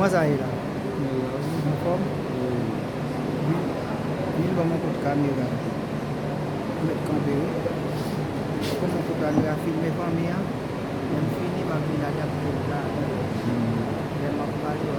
Comment ça est là? En forme? Oui. Oui, il va mon coup de caméra. Mettre campé. Comme mon coup de caméra filmer famille. Même fini, ma vie l'adapter là. Elle m'a parlé.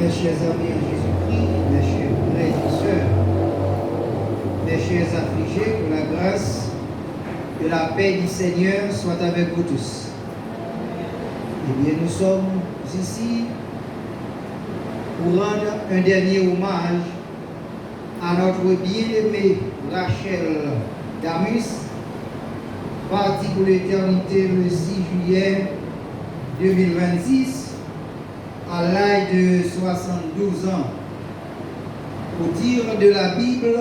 Mes chers amis en Jésus-Christ, mes chers frères et sœurs, mes chers affligés, que la grâce et la paix du Seigneur soient avec vous tous. Eh bien, nous sommes ici pour rendre un dernier hommage à notre bien-aimée Rachel Damus, partie pour l'éternité le 6 juillet 2026, à l'âge de 72 ans. Au dire de la Bible,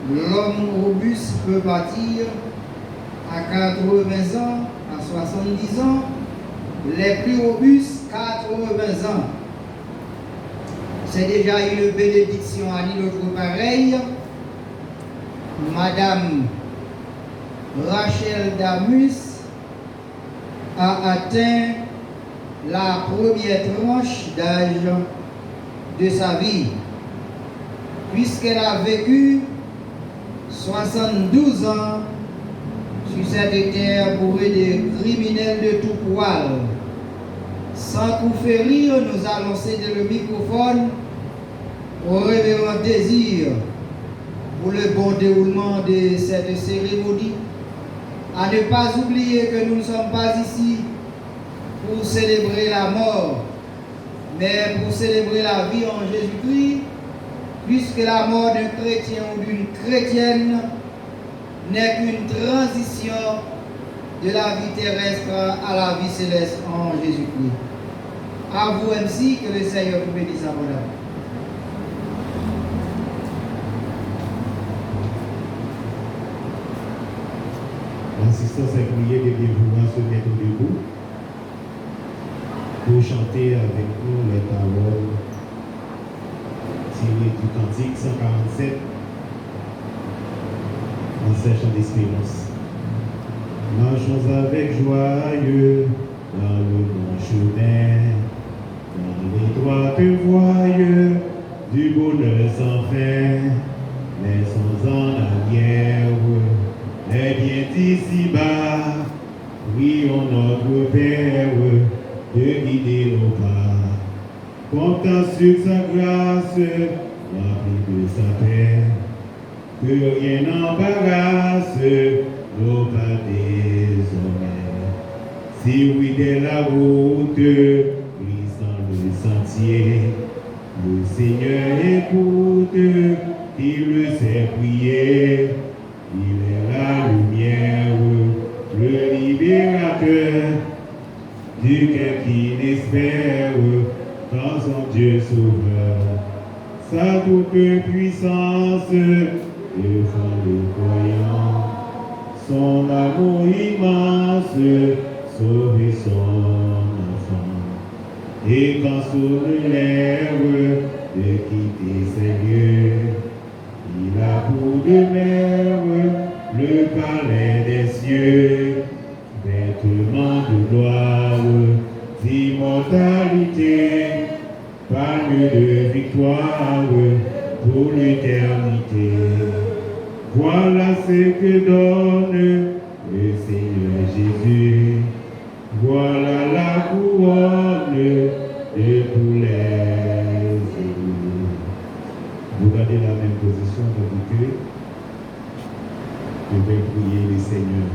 l'homme robuste peut partir à 80 ans, à 70 ans, les plus robustes 80 ans. C'est déjà une bénédiction à notre pareil. Madame Rachel Damus a atteint la première tranche d'âge de sa vie, puisqu'elle a vécu 72 ans sur cette terre bourrée de criminels de tout poil. Sans coup férir, nous allons céder le microphone au révérend désir pour le bon déroulement de cette cérémonie. À ne pas oublier que nous ne sommes pas ici pour célébrer la mort, mais pour célébrer la vie en Jésus-Christ, puisque la mort d'un chrétien ou d'une chrétienne n'est qu'une transition de la vie terrestre à la vie céleste en Jésus-Christ. À vous MC, que le Seigneur vous bénisse abondamment. L'assistance est priée de bien se mettre debout pour chanter avec nous les paroles tirées du cantique 147 en sèchant d'espérance. Marchons avec joyeux dans le bon chemin, dans l'étroite voie du bonheur sans fin, laissons en arrière les biens d'ici-bas, prions notre Père de guider nos pas, comptant sur sa grâce, rempli de sa paix, que rien n'embarrasse nos pas désormais. Si oui dès la route, glissant le sentier, le Seigneur écoute, il le sait prier. Il est la lumière, le libérateur du cœur qui l'espère dans son Dieu sauveur. Sa toute puissance défend le croyant, son amour immense sauver son enfant. Et quand sonne l'heure de quitter ces lieux, il a pour demeure le palais des cieux, vêtements de gloire, d'immortalité, palme de victoire pour l'éternité. Voilà ce que donne le Seigneur Jésus, voilà la couronne de tous les élus. Vous gardez la même position tandis que je vais prier le Seigneur.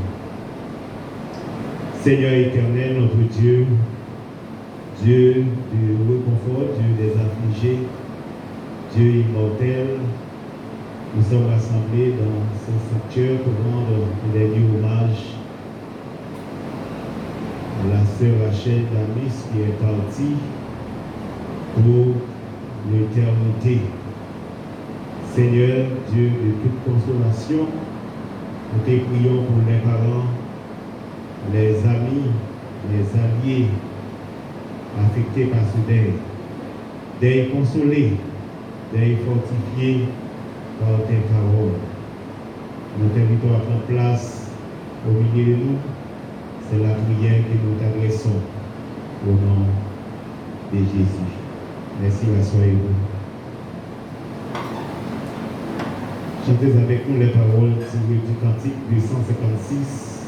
Seigneur éternel, notre Dieu, Dieu du réconfort, Dieu des affligés, Dieu immortel, nous sommes rassemblés dans ce sanctuaire pour rendre un dernier hommage à la sœur Rachel Damus qui est partie pour l'éternité. Seigneur, Dieu de toute consolation, nous te prions pour les parents, les amis, les alliés affectés par ce deuil, deuil consolé, deuil fortifié par tes paroles. Nous t'invitons à prendre place au milieu de nous. C'est la prière que nous t'adressons au nom de Jésus. Merci, rassurez-vous. Chantez avec nous les paroles tirées du cantique 256.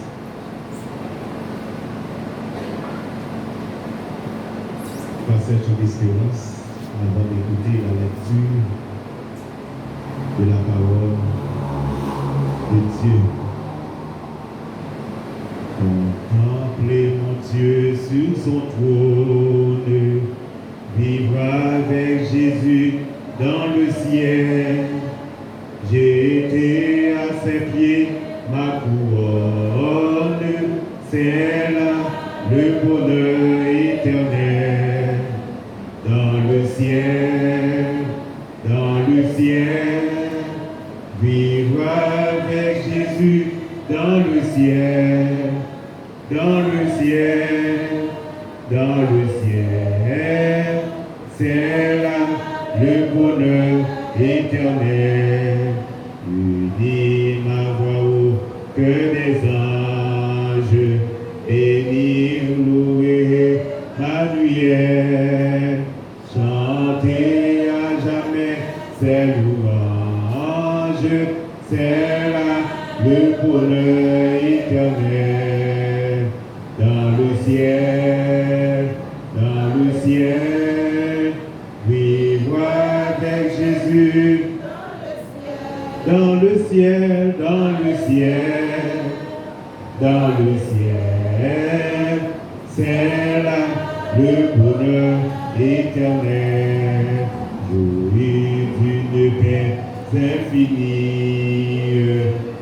Passage d'espérance. avant d'écouter la lecture de la parole de Dieu. Contemplez mon Dieu sur son trône, vivre avec Jésus dans le ciel. J'ai été à ses pieds, ma couronne, c'est là le bonheur éternel. Dans le ciel, vivre avec Jésus dans le ciel, dans le ciel, c'est là le bonheur éternel. Unis ma voix au cœur des anges, bénir, louer, annuaire, chanter à jamais ses louanges, c'est là le bonheur éternel. Dans le ciel, vivre avec Jésus. Dans le ciel, c'est là le bonheur éternel. Jouir d'une paix infinie,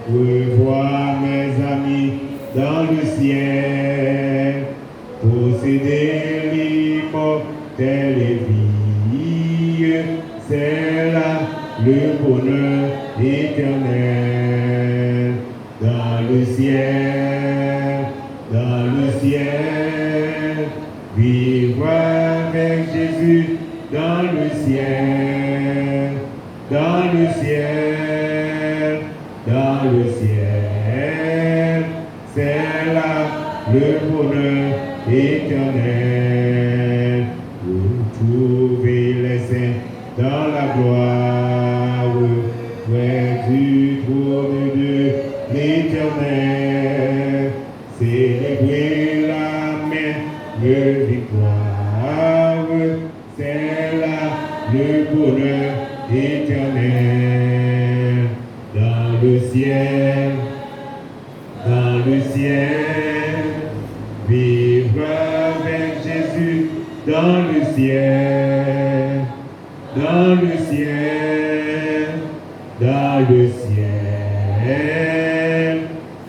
revoir mes amis dans le ciel, posséder l'immortelle vie, c'est là le bonheur éternel. Dans le ciel, vivre avec Jésus dans le ciel, c'est là le bonheur éternel. Retrouver les saints dans la gloire, près du trône de l'Éternel, célébrer la même victoire, c'est là le bonheur éternel. Dans le ciel, vivre avec Jésus dans le ciel,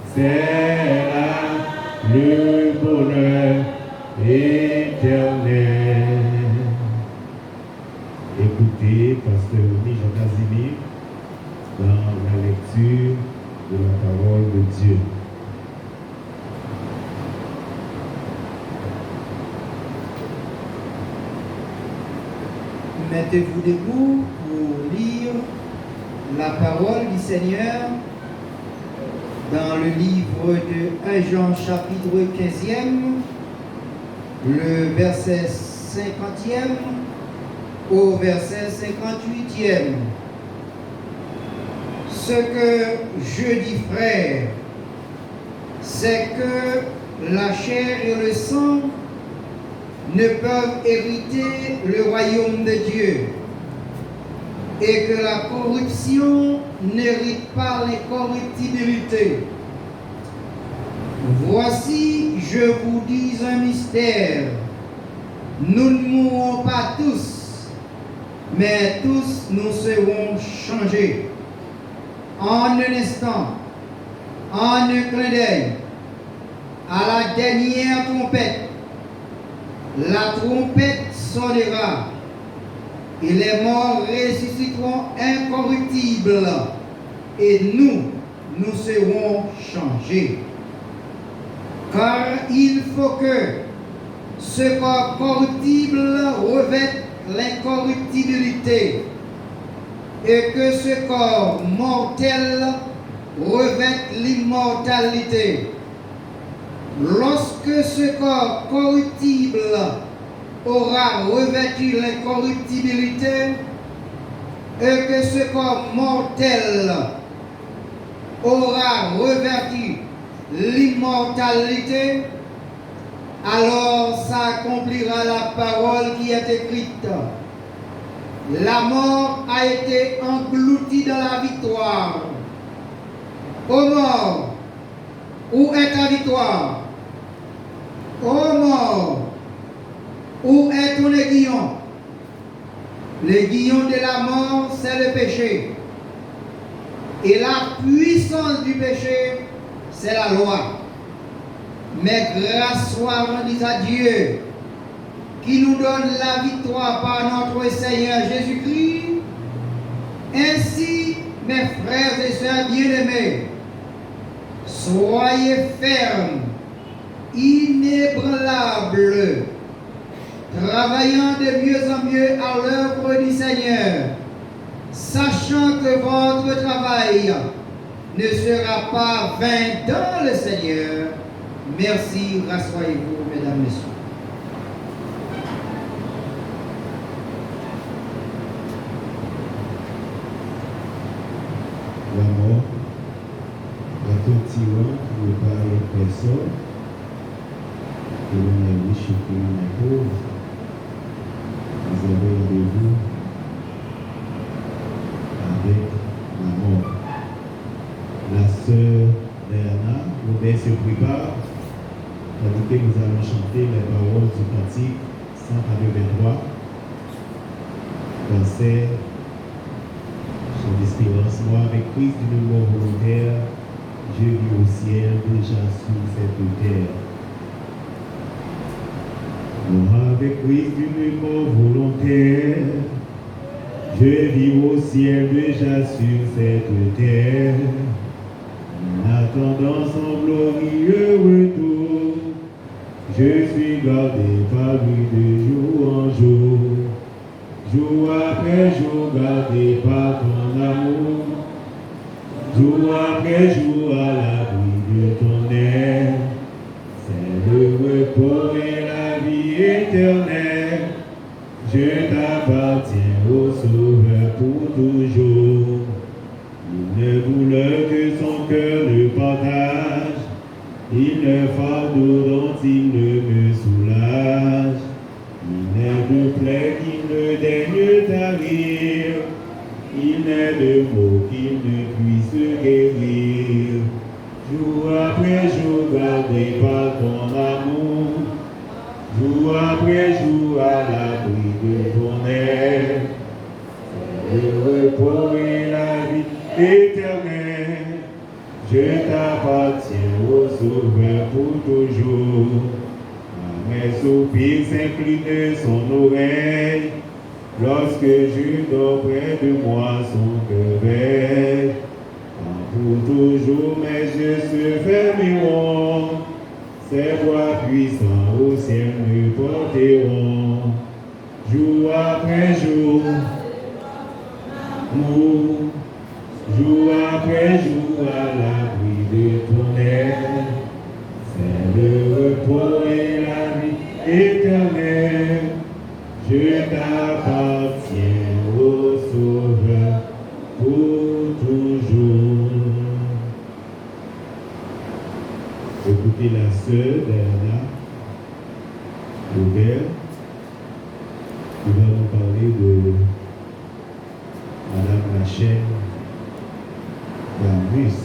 c'est là le bonheur éternel. Écoutez Pasteur Jean Casimir dans la lecture de la parole de Dieu. Mettez-vous debout pour lire la parole du Seigneur dans le livre de 1 Jean chapitre 15e, le verset 50e au verset 58e. Ce que je dis, frère, c'est que la chair et le sang ne peuvent hériter le royaume de Dieu, et que la corruption n'hérite pas l'incorruptibilité. Voici, je vous dis un mystère. Nous ne mourrons pas tous, mais tous nous serons changés. En un instant, en un clin d'œil, à la dernière trompette, la trompette sonnera, et les morts ressusciteront incorruptibles, et nous serons changés. Car il faut que ce corps corruptible revête l'incorruptibilité, et que ce corps mortel revête l'immortalité. Lorsque ce corps corruptible aura revêtu l'incorruptibilité, et que ce corps mortel aura revêtu l'immortalité, alors s'accomplira la parole qui est écrite. La mort a été engloutie dans la victoire. Ô mort, où est ta victoire? Ô mort, où est ton aiguillon? L'aiguillon de la mort, c'est le péché. Et la puissance du péché, c'est la loi. Mais grâce soit rendue à Dieu, qui nous donne la victoire par notre Seigneur Jésus-Christ. Ainsi, mes frères et sœurs bien-aimés, soyez fermes, inébranlables, travaillant de mieux en mieux à l'œuvre du Seigneur, sachant que votre travail ne sera pas vain dans le Seigneur. Merci, rassoyez-vous, mesdames, messieurs. La mort, à tout tyran qui ne parle personne, que l'on est riche et que l'on est pauvre, vous avez rendez-vous avec la mort. La sœur Diana, Robert se prépare, tandis que nous allons chanter les paroles du cantique 183, cancer. Son espérance, moi avec Christ d'une mort volontaire, je vis au ciel déjà sur cette terre. Moi avec Christ d'une mort volontaire, je vis au ciel déjà sur cette terre. En attendant son glorieux retour, je suis gardé par lui de jour en jour. Jour après jour, gardé par ton amour. Jour après jour, à l'abri de ton aile. C'est le repos et la vie éternelle. Je t'appartiens au Sauveur pour toujours. Il ne voulait que son cœur le partage. Il ne fardeau dont il ne me soulage. Il n'est de plaie qui ne daigne tarir, il n'est de mots qui ne puisse guérir. Jour après jour, gardé par ton amour, jour après jour à l'abri de ton aile. Le repos et la vie éternelle, je t'appartiens au Sauveur pour toujours. Mes soupirs s'inclinent son oreille, lorsque je dors près de moi son cœur veille. Quand pour toujours mes yeux se fermeront, ses voix puissants au ciel me porteront. Jour après jour, jour après jour à l'abri de ton aile. C'est le repos et la vie éternelle. Je t'appartiens au Sauveur pour toujours. Écoutez la sœur Diana Robert qui va nous parler de Madame Rachel Damus.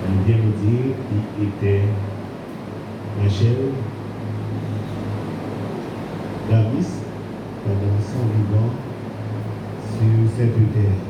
Il vient nous dire qui était Rachel Davis pendant son vivant sur cette terre.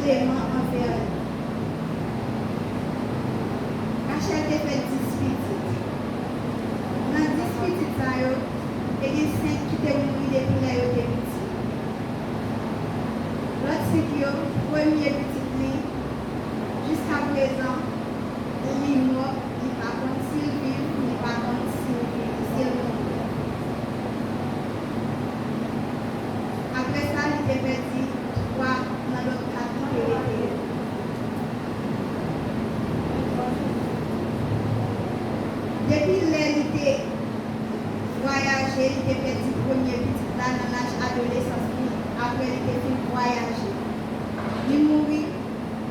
clément envers elle. Rachel te fait 10 petites. Dans 10 petites, il y a 5 qui te mourent depuis là, ils étaient petits. L'autre, c'est que le premier petit, jusqu'à présent, il est mort, il n'est pas contre s'il vit, il n'est pas contre s'il meurt. Après ça, il était perdu 3 dans l'autre 4 ans, il était. Depuis l'été, voyager, il était perdu premier petit là dans l'âge adolescence, après il était fait voyager. Il mourit,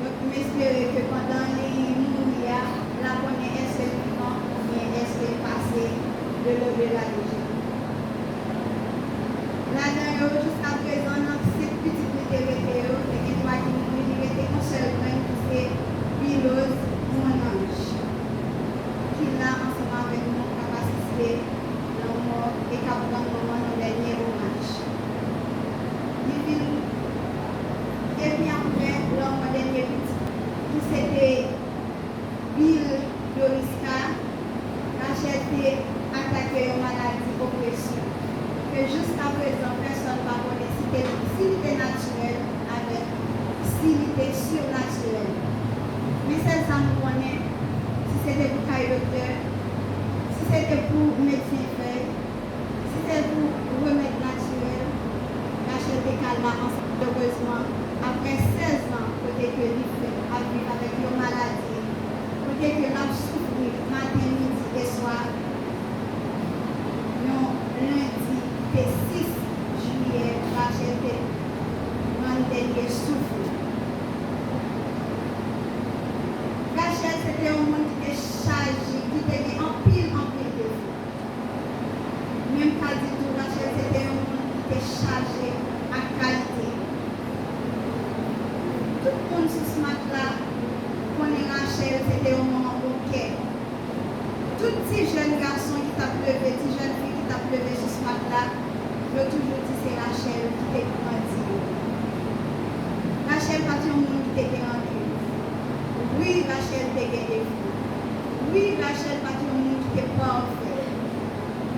donc m'espérer que pendant les mourir, la première est-ce que vivant ou bien est-ce que passé de lever la légende. Là-dedans, jusqu'à présent, dans cette petite météo, il y a toi qui mourit, il était un seul grain qui c'est Pilose, mon ange, qui l'a ensemble avec mon capacité dans le mort et qui a pris un moment dans le dernier hommage. Et puis après, l'homme dernier petit, qui c'était Bill Doriska, Rachel était attaqué aux maladies oppression. Que jusqu'à présent, personne ne va connaître si c'était naturel avec si c'était surnaturel. Mais c'est ça nous connaît, si c'était pour le docteur, si c'était pour médecin fait, si c'était pour remède naturel, Rachel était calme ensemble, heureusement. Après 16 ans, côté que lui fait à vivre avec une maladie, côté que l'on souffre matin, midi et soir, lundi, le 6 juillet, Rachel était dans le dernier souffle. Rachel, c'était un monde qui était chargé, qui était en pile de feu. Même pas du tout, Rachel, c'était un monde qui était chargé à qualité. Tout le monde sur ce match-là, connaît Rachel, c'était un moment ok. Tous ces jeunes garçons qui t'a pleuvé, ces jeunes filles qui t'a pleuvé sur ce match-là, je toujours dit c'est Rachel qui t'a grandi. Rachel, pas tout le monde qui t'a grandi. Oui, Rachel t'a gagné. Oui, Rachel, pas tout le monde qui t'a parfait.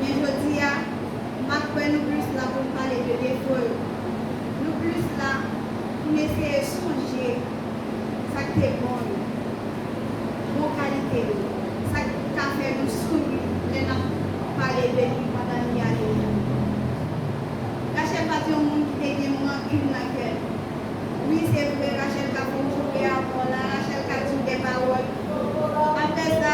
Mais je dis, nous plus là pour parler de défaut. Nous plus là pour essayer de songer ça qui est bon. Bonne qualité. Ça qui a fait nous sourire. Nous avons parlé de lui pendant qu'il y a des gens. Rachel, pas tout le monde qui t'a gagné une dans cœur. Oui, c'est vrai, Rachel a fait jouer avant là, Rachel a dit des paroles. Après ça,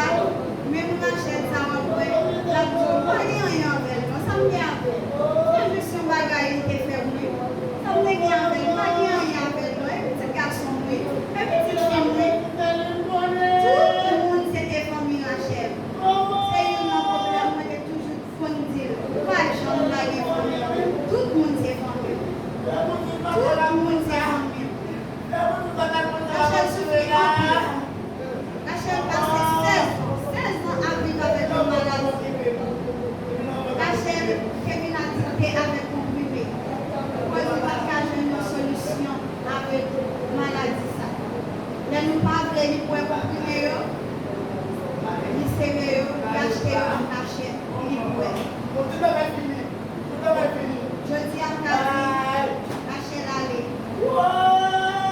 même Rachel, ça va faire, la joie, pas rien avec elle, ça me dit avec elle. Je suis un bagage qui est fermé. Ça me dit avec elle, pas rien avec elle, un petit garçon, un petit fille, tout le monde c'était famille Rachel. C'est un problème, on est toujours fondé. Pas de chambre, pas de famille. Tout le monde c'est famille. Tout le monde c'est famille. Rachel souffre en pire. Rachel passe 16 ans à vivre avec une maladie. Rachel, Kevin a traité avec un bébé. Pour ne pas cacher une solution avec la maladie. Là, nous parlons de pour comprimer, il s'est acheté en cachette, il pouvait. Je dis à Rachel aller.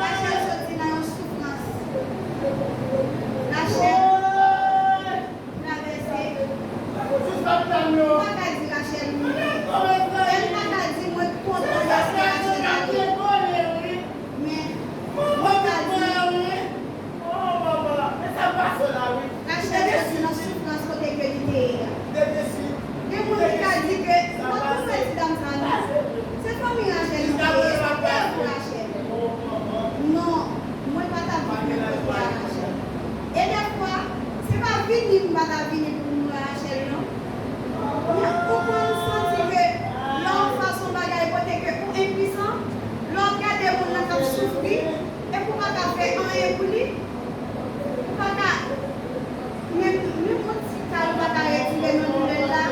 Rachel sortit dans une souffrance. Rachel traversée. Pourquoi t'as dit Rachel mourir? Elle m'a dit moi contre Rachel aller. Mais moi t'as dit Rachel sortit dans une souffrance côté que l'idée. Et moi qui dit que quand vous faites dans sa vie, c'est pas mi Rachel qui est pour Rachel. Non, moi pas ta vie pour Rachel. Et des fois, c'est pas fini pour ta vie pour Rachel, non? Mais pourquoi on sentit que l'homme façon bagaille côté que pour impuissant, l'homme garde mon là qui souffrir et pour pas faire un pour lui. Pour pas même si tu as pas retirer nos là,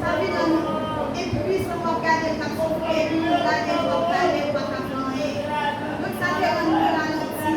ça veut dire nous impuissant pour garder ta souffrir et nous là des fois pas pas donc ça fait un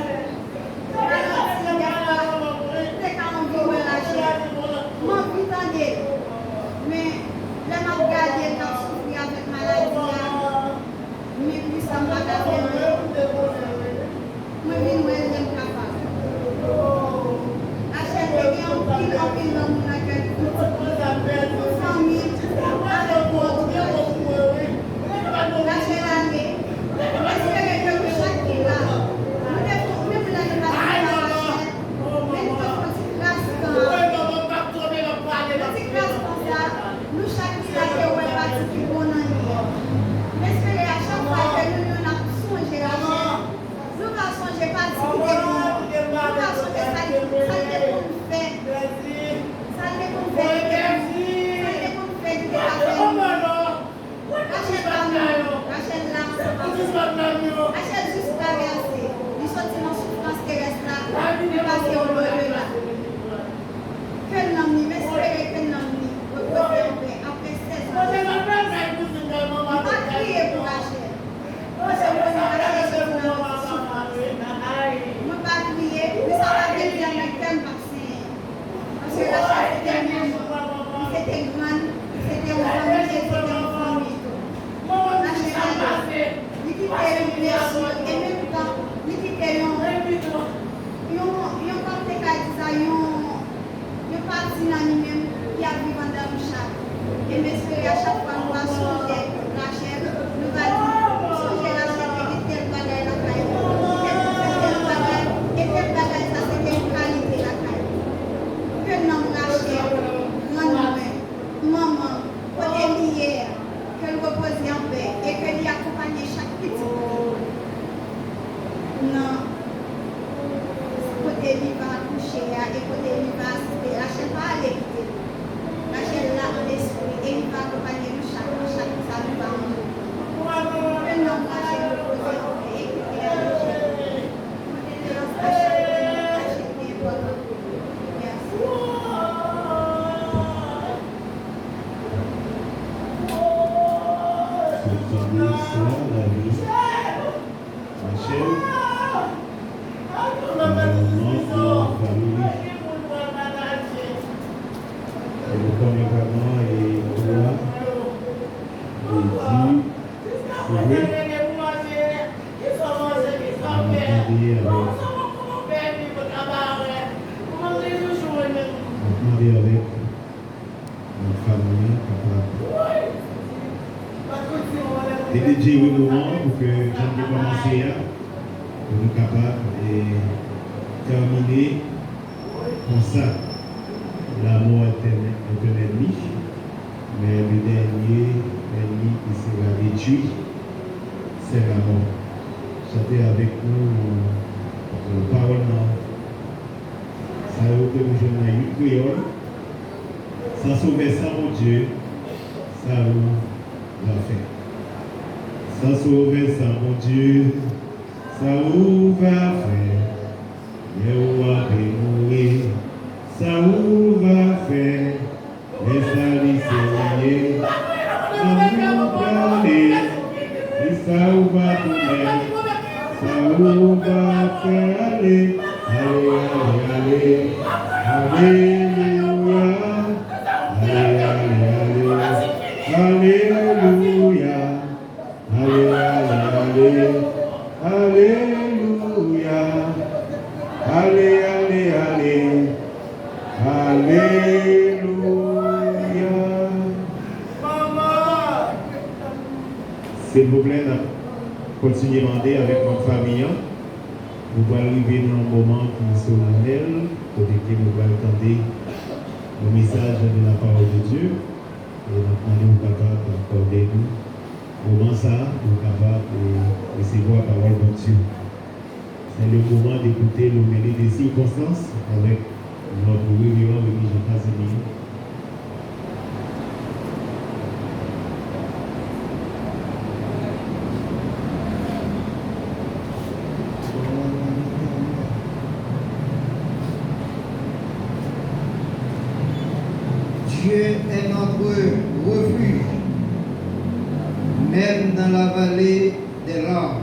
une partie dans nous-mêmes qui a vécu dans le chat. Et m'espérer à chaque fois nous va songer Rachel, nous va dire, songer Rachel et tel bagage la caille, tel bagage, et tel bagage ça c'est une qualité la caille. Que non Rachel, grand-mère, maman, côté lié, qu'elle repose en paix et qu'elle y accompagne chaque petit. Non. Côté lui va coucher et côté lui va assister. Rachel va aller quitter. Rachel là dans l'esprit et il va accompagner nous chaque ça nous va en nous. Maintenant Rachel repose en paix et quitter à Rachel. Rachel est important. Merci. La vie. Rachel. Et nous connaissons vraiment et toi, avec notre famille, papa. Dès que j'ai eu le moment pour que j'aime commencer pour nous capables de terminer comme ça. L'amour est un ennemi, mais le dernier ennemi qui sera détruit, c'est la mort. Chantez avec nous une parole. Ça veut dire que je n'ai eu créole. Sans sauver ça, mon Dieu, ça vous va faire. Sans sauver ça, mon Dieu, ça vous va faire. Et vous allez mourir. Ça vous va faire. Et ça lui s'éloigner. Ça vous va aller. Et ça vous va tourner. Ça vous va faire aller. Allez, alléluia. Alléluia. Alléluia. S'il vous plaît, continuez à demander avec notre famille. Nous allons arriver dans un moment qui est solennel, côté que nous allons entendre le message de la parole de Dieu. Et nous sommes capables d'accorder nous. Moment ça, nous sommes capables de recevoir la parole de Dieu. C'est le moment d'écouter le mêlée des circonstances avec notre révérend Louis Jean Casimir. Dieu est notre refuge, même dans la vallée des larmes.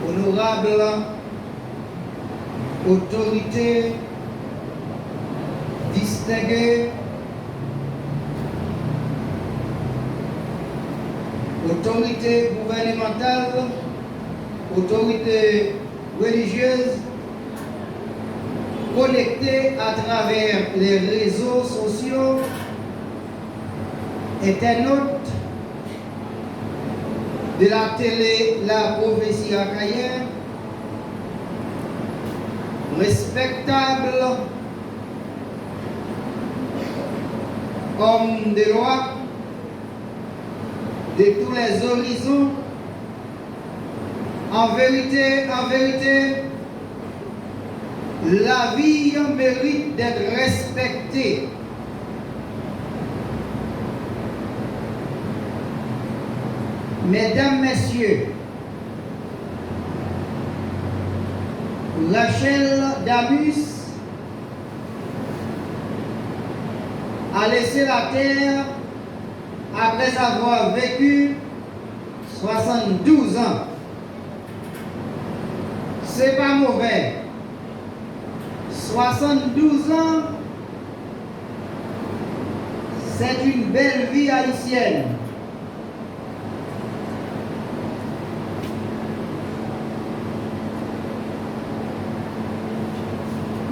Honorable autorité distinguée, autorité gouvernementale, autorité religieuse, connectée à travers les réseaux sociaux, internautes de la télé La Prophétie Achaïenne, respectable homme de loi de tous les horizons. En vérité, la vie mérite d'être respectée. Mesdames, Messieurs, Rachel Damus a laissé la terre après avoir vécu 72 ans. C'est pas mauvais. 72 ans, c'est une belle vie haïtienne.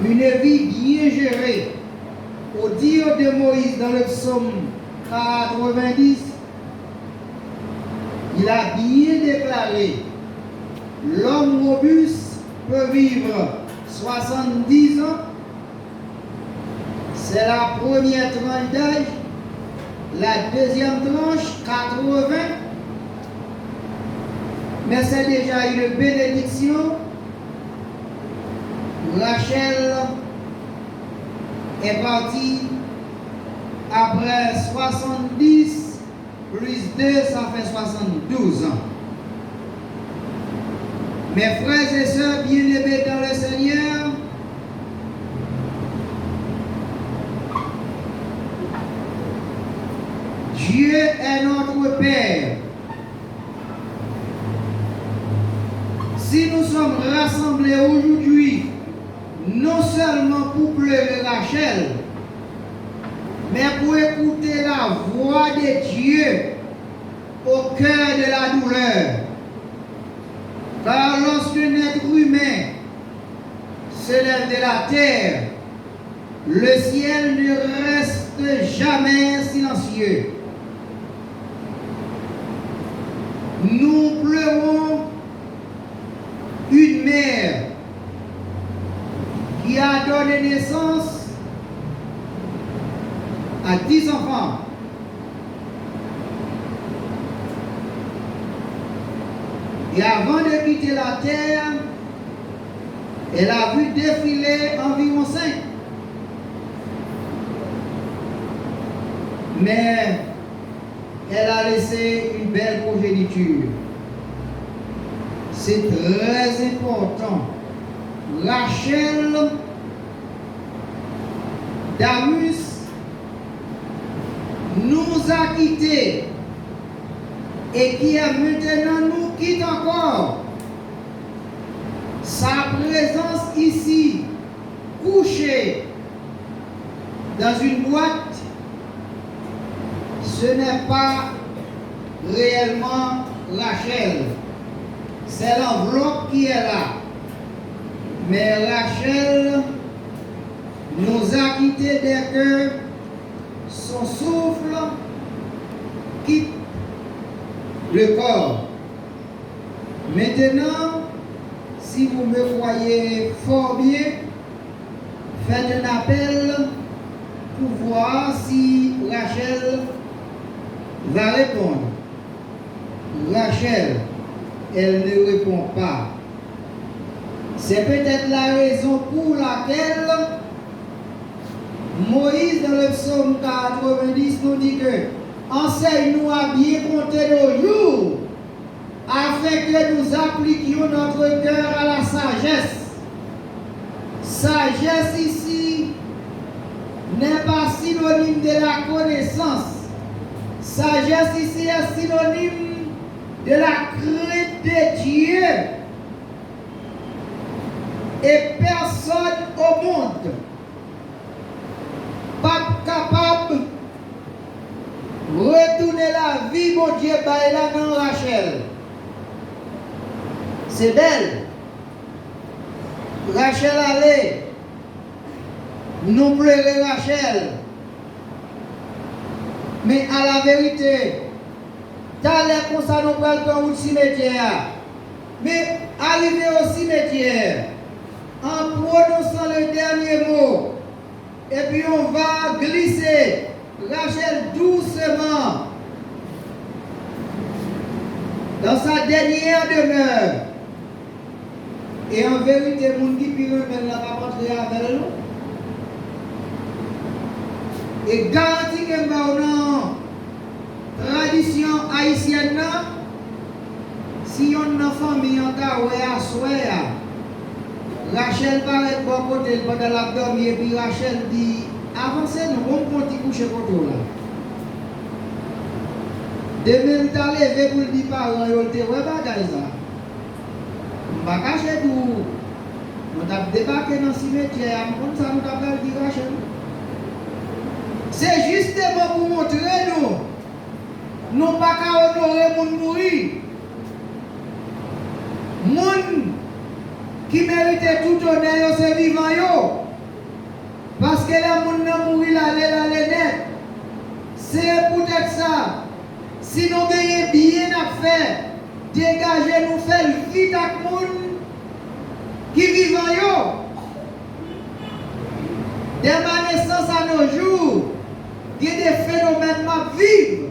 une vie bien gérée. Au dire de Moïse dans le psaume 90, il a bien déclaré, l'homme robuste peut vivre 70 ans. C'est la première tranche d'âge. La deuxième tranche, 80. Mais c'est déjà une bénédiction. Rachel est partie après 70 plus 2, ça fait 72 ans. Mes frères et sœurs bien-aimés dans le Seigneur, Dieu est notre Père. Si nous sommes rassemblés aujourd'hui, non seulement pour pleurer Rachel, mais pour écouter la voix de Dieu au cœur de la douleur. Car lorsqu'un être humain se lève de la terre, le ciel ne reste jamais silencieux. Nous pleurons une mère qui a donné naissance à 10 enfants. Et avant de quitter la terre, elle a vu défiler environ 5. Mais elle a laissé une belle progéniture. C'est très important. Rachel Damus nous a quittés et qui est maintenant nous quitte encore. Sa présence ici, couchée dans une boîte, ce n'est pas réellement Rachel. C'est l'enveloppe qui est là. Mais Rachel nous a quittés dès que son souffle quitte le corps. Maintenant, si vous me voyez fort bien, faites un appel pour voir si Rachel va répondre. Rachel, elle ne répond pas. C'est peut-être la raison pour laquelle Moïse, dans le psaume 90, nous dit que enseigne-nous à bien compter nos jours, afin que nous appliquions notre cœur à la sagesse. Sagesse ici n'est pas synonyme de la connaissance. Sagesse ici est synonyme de la crainte de Dieu. Et personne au monde pas capable de retourner la vie, mon Dieu, par là dans Rachel. C'est belle. Rachel allait. Nous pleurer Rachel. Mais à la vérité, t'as l'air comme ça, nous parlons au cimetière. Mais arrivé au cimetière, en prononçant le dernier mot, et puis on va glisser Rachel doucement dans sa dernière demeure. Et en vérité, mon qui pire n'a pas rentré avec nous. Et garanti que dans la tradition haïtienne, si on a une famille en a soya, Rachel paraît de bon côté pendant la dormir et puis Rachel dit avancez nous, on peut coucher contre là. Demain, tu as levé pour le dire parents, tu as ouais bagaille ça. On va cacher tout. On a débarqué dans le cimetière, comme ça nous avons dit Rachel. C'est justement pour montrer nous, non pas qu'à honorer mon mourir. Mon qui méritait tout honneur, c'est vivant yo. Parce que les gens qui mourent là, net. C'est peut-être ça. Si nous gagnons bien à faire, dégager nous faire vite avec les gens qui vivent en yo. Dès ma naissance à nos jours, il y a des phénomènes qui vivent.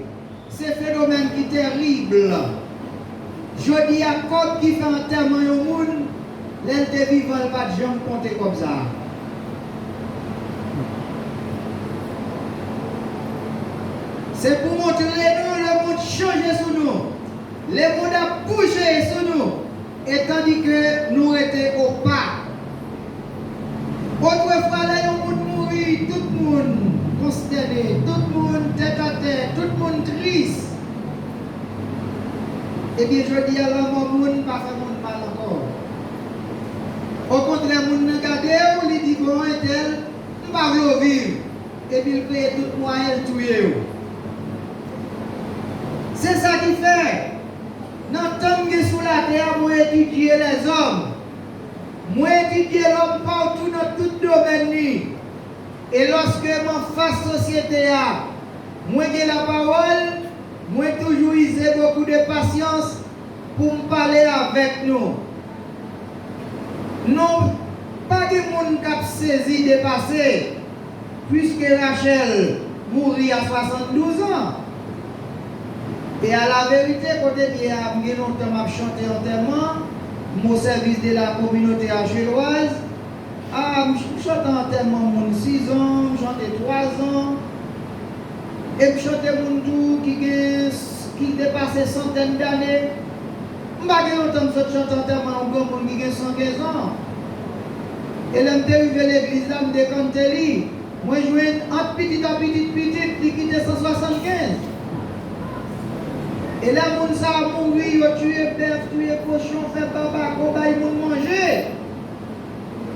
Ces phénomènes qui sont terribles. Je dis à code qui fait enterrement au monde, l'elle de vivant, elle va jamais compter comme ça. C'est pour montrer nous, le monde change sur nous. Le monde a bougé sur nous. Et tandis que nous étions au pas. Autrefois, là, le monde mourit, tout le monde consterné, tout le monde tête à tête, tout le monde triste. Eh bien, je dis à l'homme, le monde pas fait monde mal encore. Au contraire, le monde regarde, il dit bon, et tel, nous ne pouvons pas vivre. Et puis, il paye tout moyen de tuer. C'est ça qui fait. Dans le temps que sous la terre, moi étudier les hommes. Moi étudier l'homme partout dans tout domaine. Et lorsque je face société, moi j'ai la parole, moi toujours usé beaucoup de patience pour me parler avec nous. Non, pas de monde qui a saisi dépassé, puisque Rachel mourit à 72 ans. Et à la vérité, côté bien, j'ai longtemps chanté enterrement, mon service de la communauté achéloise. Je chante enterrement mon 6 ans, je chante 3 ans. Et je chante mon tout qui dépasse centaines d'années. Je n'ai pas longtemps que je chante enterrement mon monde qui a 115 ans. Et là, je suis arrivé à l'église, je me décanté. Moi, je jouais entre petit à petit, qui était 175. Et là, mon ça a mouru, tué bœuf, tué cochon, fait barbaco, ils vont manger.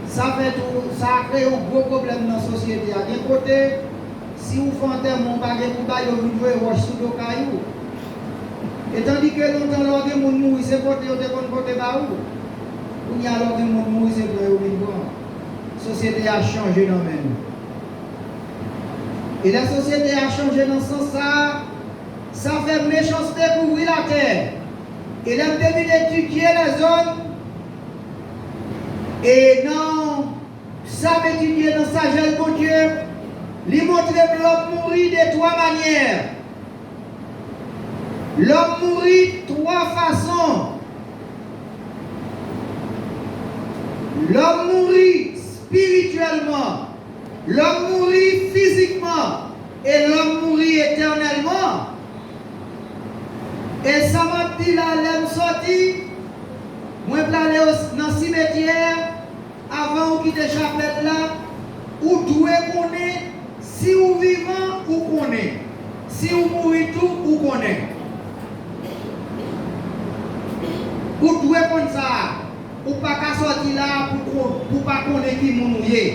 Ça a créé un gros problème dans la société. À d'un côté, si vous faites un terme, vous jouez roche sous le caillou. Et tandis que longtemps, l'on a mouru, c'est côté, on a côté baou. On y a l'on a mouru, c'est vrai, la société a changé dans le même. Et la société a changé dans ce sens-là. Ça fait méchanceté pour ouvrir la terre. Et là, on devine étudier la zone. Et non, ça m'étudier dans sa sagesse de Dieu. Lui montrer l'homme mourit de 3 manières. L'homme mourit 3 façons. L'homme mourit spirituellement. L'homme mourit physiquement. Et l'homme mourit éternellement. Et ça m'a dit là, l'aime sorti, moi je aller dans le cimetière, avant de quitter la chapelle là, où doit connaître, si vous vivant, ou connaît. Si vous mourrez tout, ou connaît. Vous doit connaître ça, ou pas qu'à sortir là, pour pas connaître qui mourir.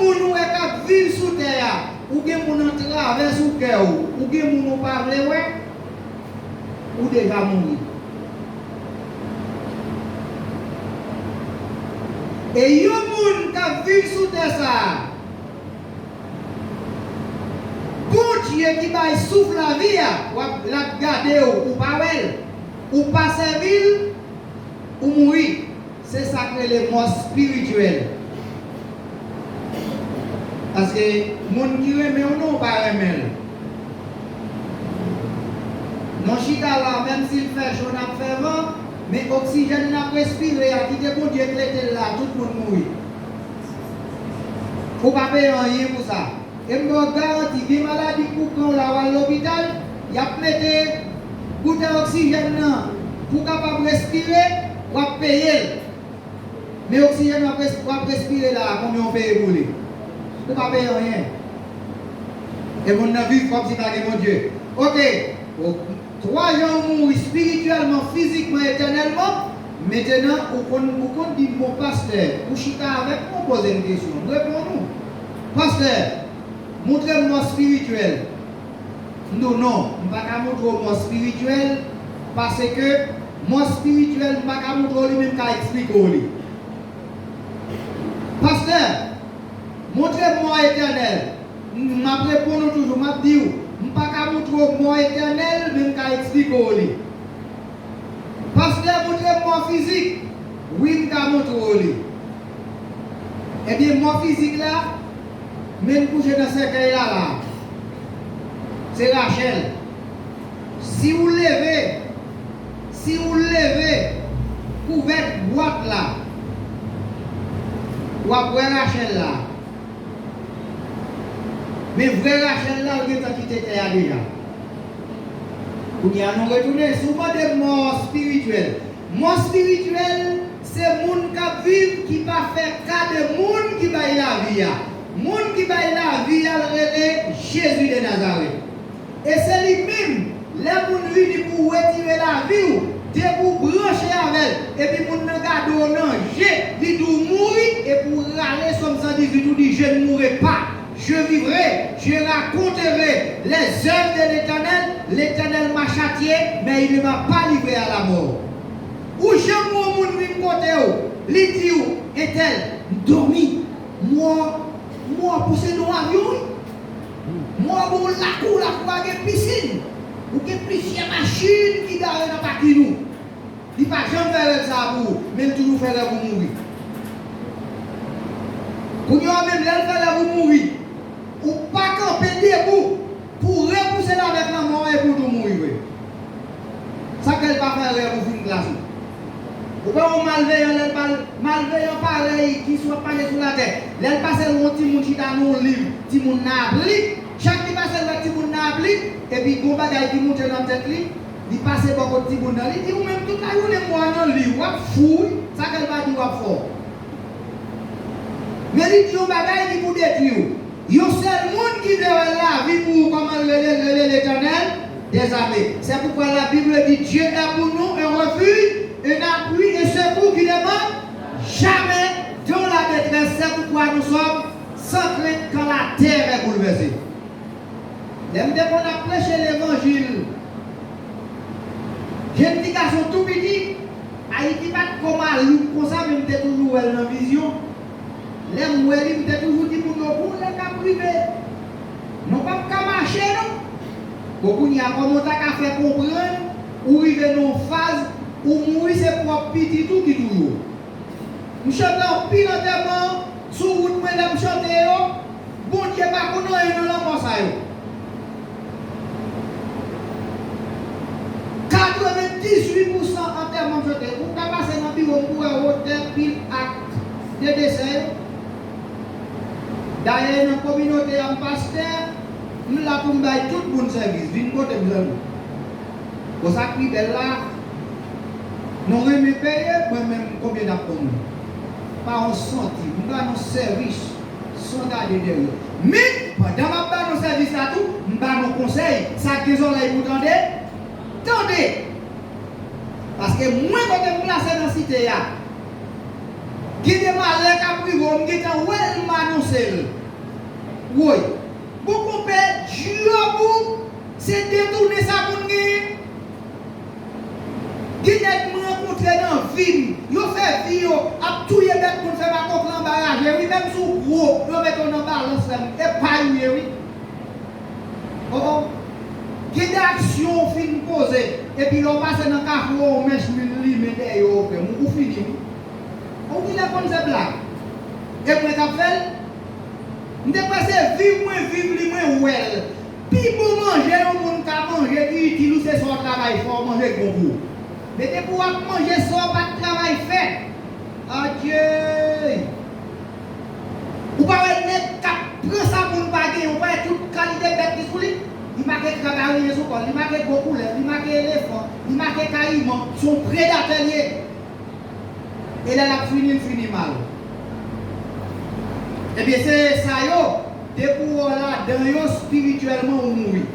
Nous est vivre sous terre, ou bien nous traverser sous cœur, ou bien nous parler, ou déjà mourir. Et il y a des gens qui vivent sous terre, ça. Bon Dieu qui va souffle la vie, la garder, ou pas elle, ou pas servir, ou mourir. C'est ça que les morts spirituels. Parce que les gens qui aiment ou non, pas aimer. Non, chita là, même s'il fait chaud, on fait vent, mais l'oxygène n'a pas respiré, à quitter bon Dieu qui là, tout le monde mourit. Il ne faut pas payer rien pour ça. Et je garantis que les maladies qui sont à l'hôpital, il y a mettre bouteille d'oxygène pour capable respirer, ou payer. Mais l'oxygène va respirer là, combien on paye pour lui? Ne pas payer rien. Et mon avis comme si c'était mon Dieu. Ok. 3 gens mourent spirituellement, physiquement, éternellement. Maintenant, on dit mon pasteur, ou chita avec moi, poser une question. Réponds-nous. Pasteur, montrez-moi spirituel. Non, on ne peut pas montrer moi spirituel parce que Mort spirituel, je ne peux pas montrer lui-même qu'à expliquer. Pasteur, montrez-moi mort éternel. Je réponds toujours, je dis, je ne peux pas montrer mort éternel, même qu'à expliquer. Pasteur, montrez-moi physique. Oui, je peux montrer. Eh bien, mort physique là, même couché dans ce cercueil-là, c'est Rachel. Si vous levez, couvert boîte là, ou après Rachel là. Mais vrai Rachel là, il y a quitté déjà. Nous retourner souvent des morts spirituels. Mort spirituel, c'est moun qui vivent qui pas faire cas de moun qui baille la vie. Moun qui baille la vie, elle Jésus de Nazareth. Et c'est lui-même, les moun vini pour retirer la vie, de pour brancher avec elle, et puis moun nan gade au danger, il doit mourir, et pour râler somme 118, il dit je ne mourrai pas, je vivrai, je raconterai les œuvres de l'Éternel, l'Éternel m'a châtié, mais il ne m'a pas livré à la mort. Ou j'aime mon moun vini côté ou, li dit ou, est-elle dormi, moi poussé dans l'avion, moi bon la cour à une piscine, ou que plusieurs machines qui garent dans ta nous. Il ne va jamais faire ça pour vous, mais il toujours faire ça pour mourir. Pour nous même, il fait ça pour mourir. Ou pas camper debout pour repousser la avec la mort et pour tout mourir. Ça qu'elle va faire pour une glace. Ou pas un malveillant pareil qui soit parlé sur la terre. Elle passe le petit monde qui dans nos livres, petit monde n'applique. Chaque qui passe le petit monde n'applique. Et puis, quand bagaille qui monte dans la tête, il passe par le petit monde. Il dit, ou même toute la journée, moi, dans le livre, ou fou, ça qu'elle va dire, ou fort. Mais il dit, on bagaille qui vous détruire. Il y a un seul monde qui veut la vie pour comment l'Éternel des armées. C'est pourquoi la Bible dit, Dieu est pour nous un refuge, un appui et secours qui ne manque jamais dans la détresse. C'est pourquoi nous sommes sans crainte quand la terre est bouleversée. Dès qu'on a prêché l'évangile, j'ai un petit garçon tout petit, Haïti pas comme à l'eau, comme ça, mais j'étais toujours dans la vision. Les moueries, j'étais toujours dit pour nous, pour les cas privés. Nous ne pouvons pas marcher, non? Beaucoup n'y a comment on a fait comprendre, ou arriver dans une phase où mourir c'est pour petit tout qui toujours. Nous chantons pile enterrement, sous route, mesdames, chanter, bon Dieu, pas qu'on ait une langue ça. 98% enterrement chanté. Vous pouvez passer dans le bureau pour un hôtel, pile acte de décès. D'ailleurs, dans la communauté en pasteur, nous avons tout le monde service. D'une côté, nous avons. Pour ça, qui est là, nous avons payé, moi-même, combien d'apôtres? Pas un centime. Nous avons un service sans garder derrière. Mais, pendant nos services là, nous avons un conseil. Ça, qu'ils ont là, vous entendez? Attendez! Parce que moi, quand je me place dans la cité, qui est malin, qui est privé, qui est en well manoncé. Oui. Beaucoup de gens, c'est détourner ça pour nous. Qui est rencontré dans la ville, ils fait vie, à tout les bêtes pour faire ma coque en barrage, oui, même sous gros, ils mettent en balance, et pas oui. Qui d'action fin posée, et puis l'on passe dans le café, on met le limite et on fait, on finit. On dit la bonne blague. Et pour le fait, nous dépassons vivre, moins well. Puis pour manger, on peut manger, qui utilise son travail fort, manger bon goût. Mais de pouvoir manger sans pas de travail fait. Adieu. Ou pas être prendre ça pour nous baguer, on va toute qualité de bête qui sourit. Il marque travailler sur quoi, il marque beaucoup, il marque éléphant, il marque caïman, son prédateur. Et là, la fini mal. Eh bien, c'est ça, de pouvoir là, dans spirituellement ou mourir.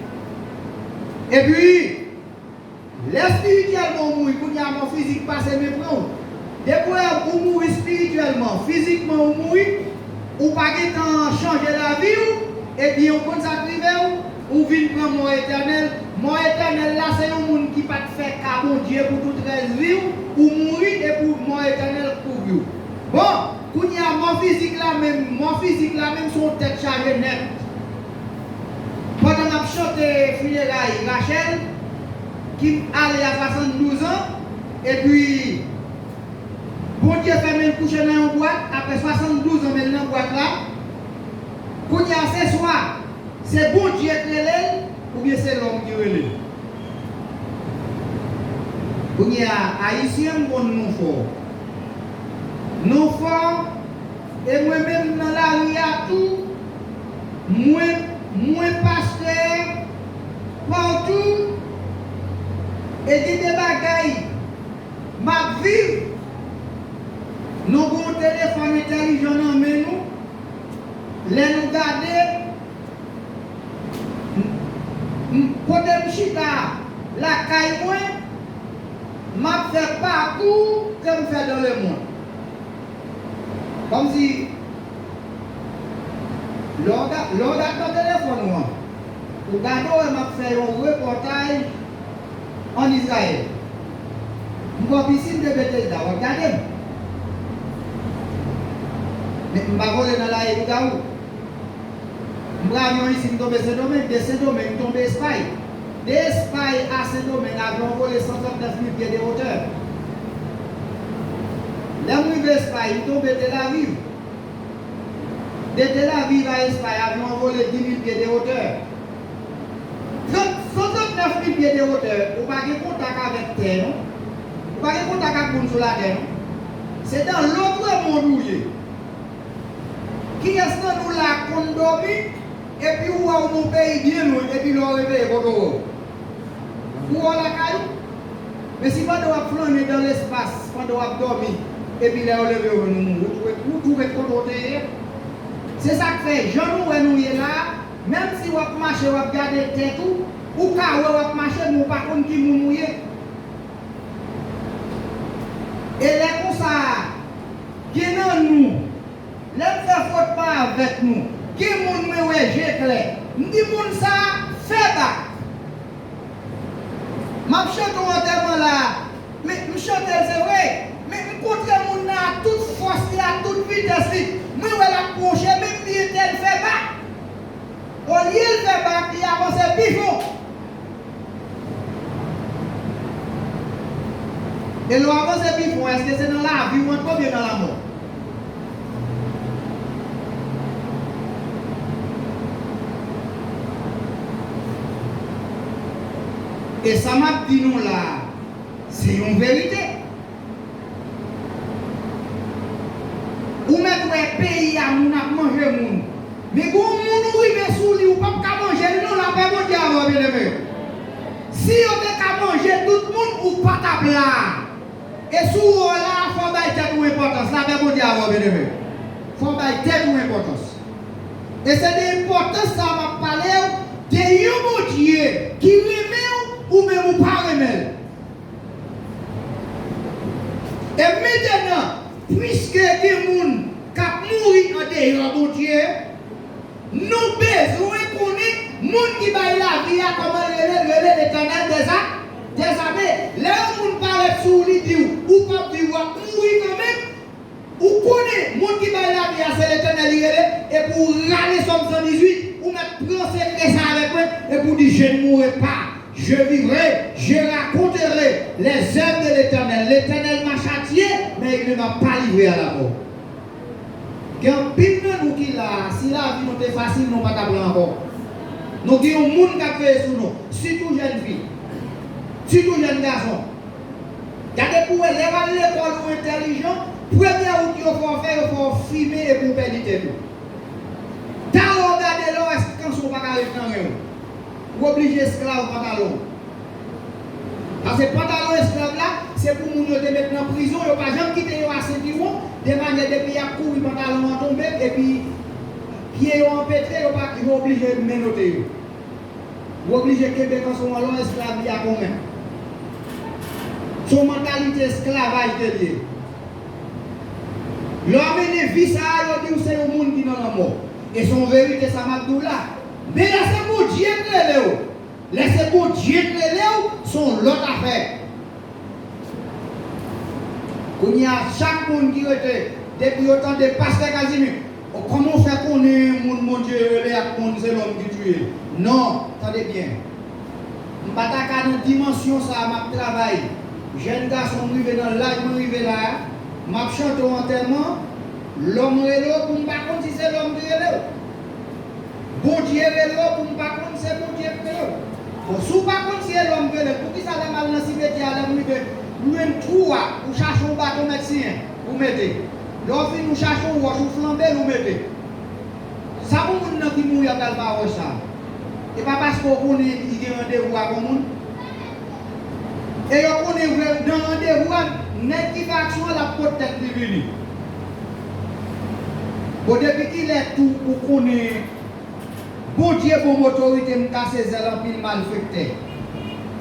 Et puis, les spirituellement mourir, pour y avoir physique passer mes prendre. De pouvoir ou mourir spirituellement, physiquement ou mourir, ou pas changer la vie, et bien on consacre ou vient prendre mort éternel, Mort éternel là, c'est un monde qui pas fait qu'à bon Dieu pour toute vie ou mourir et pour mort éternel pour vous. Bon, quand il y a mon physique là même, son tête chargée net. Pendant que je chante funérailles, Rachel, qui allait à 72 ans, et puis, bon Dieu fait même coucher dans une boîte, après 72 ans, maintenant dans la boîte là, quand il y a ce soir, c'est bon Dieu qui est ou bien c'est l'homme qui est là. Quand il y a Haïtien, on nous fort. Nous fort, et moi-même dans la rue à tout, moi pasteur, partout, et dit des bagailles, ma vie, nous avons un téléphone intelligent dans nous, les nous garder, côté Mchita, la caille moi, m'a fait partout comme fait dans le monde. Comme si l'on a ton téléphone, ou gardons m'a fait un reportage en Israël. Je vais piscine de Bethesda, regardez. Mais je vais voler dans la Égout. Je vais ici tomber ce domaine, de ce domaine tomber Espagne. D'Espagne à ce domaine, nous volé 139 000 pieds de hauteur. Là où il Espagne, il tombe de Tel Aviv. De Tel Aviv à Espagne, nous volé 10 000 pieds de hauteur. 139 000 pieds de hauteur, vous n'avez pas de contact avec la terre, vous n'avez pas de contact avec le sur la terre. C'est dans l'autre monde où il est. Qui est-ce que nous la condomine et puis où est mon pays bien loin et puis l'on réveille votre eau. Où est la caillou? Mais si vous doit flâner dans l'espace, vous doit dormir et puis là on lever vous trouvez côté. C'est ça que fait, Jean nous est là, même si vous marchez, vous regardez tête ou quand vous marchez, vous par contre qui vous mouillez. Et les comme ça, qui est dans nous, les faire faute pas avec nous, qui moun me ouais j'ai clair, dit moun ça fait bas. Ma chante en tellement là, mais me chante c'est vrai, mais me contre moun à toute force à toute vitesse, moi ouais la proche même si elle fait bas. Au lieu de faire bas qui avance bifon. Et l'on avance bifon, est-ce que c'est dans la vie ou encore bien dans la mort? Et ça m'a dit nous là, c'est une vérité. Ou mettre un pays à moun à manger moun. Mais quand moun rive sous lui ou pas manger, nous la paix mon diable bien aimé. Si on peut manger tout le monde ou pas ta plat. Et sous là, faut bailler tête ou importance, la paix mon diable bien aimé. Faut bailler tête ou importance. Et c'est d'importance ça m'a parlé de un Dieu qui remet ou même ou pas remet. Et maintenant, puisque des gens qui mourent en dehors de Dieu, nous besoin de connaître les gens qui baillent la vie à comment l'éternel des années. Là où on parle sur lui, ou pas dire, mourir quand même, ou connaît les gens qui baillent la vie à l'éternel et pour râler Somme 118, ou mettre prendre ça avec moi et pour dire je ne mourrai pas. Je vivrai, je raconterai les œuvres de l'Éternel. L'Éternel m'a châtié, mais il ne m'a pas livré à la mort. Quand pile nous qui là, si la vie nous est facile, nous ne pas t'appeler encore. Nous avons un monde qui a fait sur nous, surtout jeunes filles, surtout jeunes garçons. Regardez pour les à l'école ou intelligent, première outil qu'il faut faire, il faut filmer et pour perdre tout. Quand on regarde là, est-ce que quand on ne va pas arriver dans le ou obligé esclave pantalon. Parce que pantalon esclave là, c'est pour nous te mettre en prison, et pas jamais quitter à ceinturon, de manière de payer à courir pantalon en tomber, et puis pieds en pétré, ils sont obligés de menotter. Ou obligé de Québec en son moment esclave il y a combien? Son mentalité esclavage de Dieu. L'homme est vie ça, il dit c'est le monde qui est dans la mort. Et son vérité, ça m'a dit là. Mais là, c'est pour Dieu que Laissez pour Dieu de l'élève, sont l'autre affaire. Quand il y a chaque monde qui était, depuis autant de pasteurs Casimir, comment faire qu'on est mon Dieu, c'est l'homme qui tue? Non, attendez bien. Je ne vais pas dans une dimension, ça m'a travaillé. Jeune garçon arrivé dans l'âge, arrivé là, m'a chanté en enterrement, l'homme est là, pour ne pas comprendre si c'est l'homme qui est là. Bon Dieu est là, pour ne pas comprendre si c'est bon Dieu qui est là. Bon, si vous ne pas comprendre si c'est l'homme qui est là, pour qui ça va mal dans le cimetière, nous même trou, vous cherchez un bâton médecin, vous mettez. Lorsque nous cherchons, vous flambez, vous mettez. Ça, vous ne qui mourir à pas ça. Et pas parce qu'on connaît qu'il y a un rendez-vous à monde. Et on connaît dans un rendez-vous, net qui fait action, la porte tête de venir. Bon, depuis qu'il est tout, pour connaître, bon Dieu, bon autorité, me casser les ailes en pile malfecté.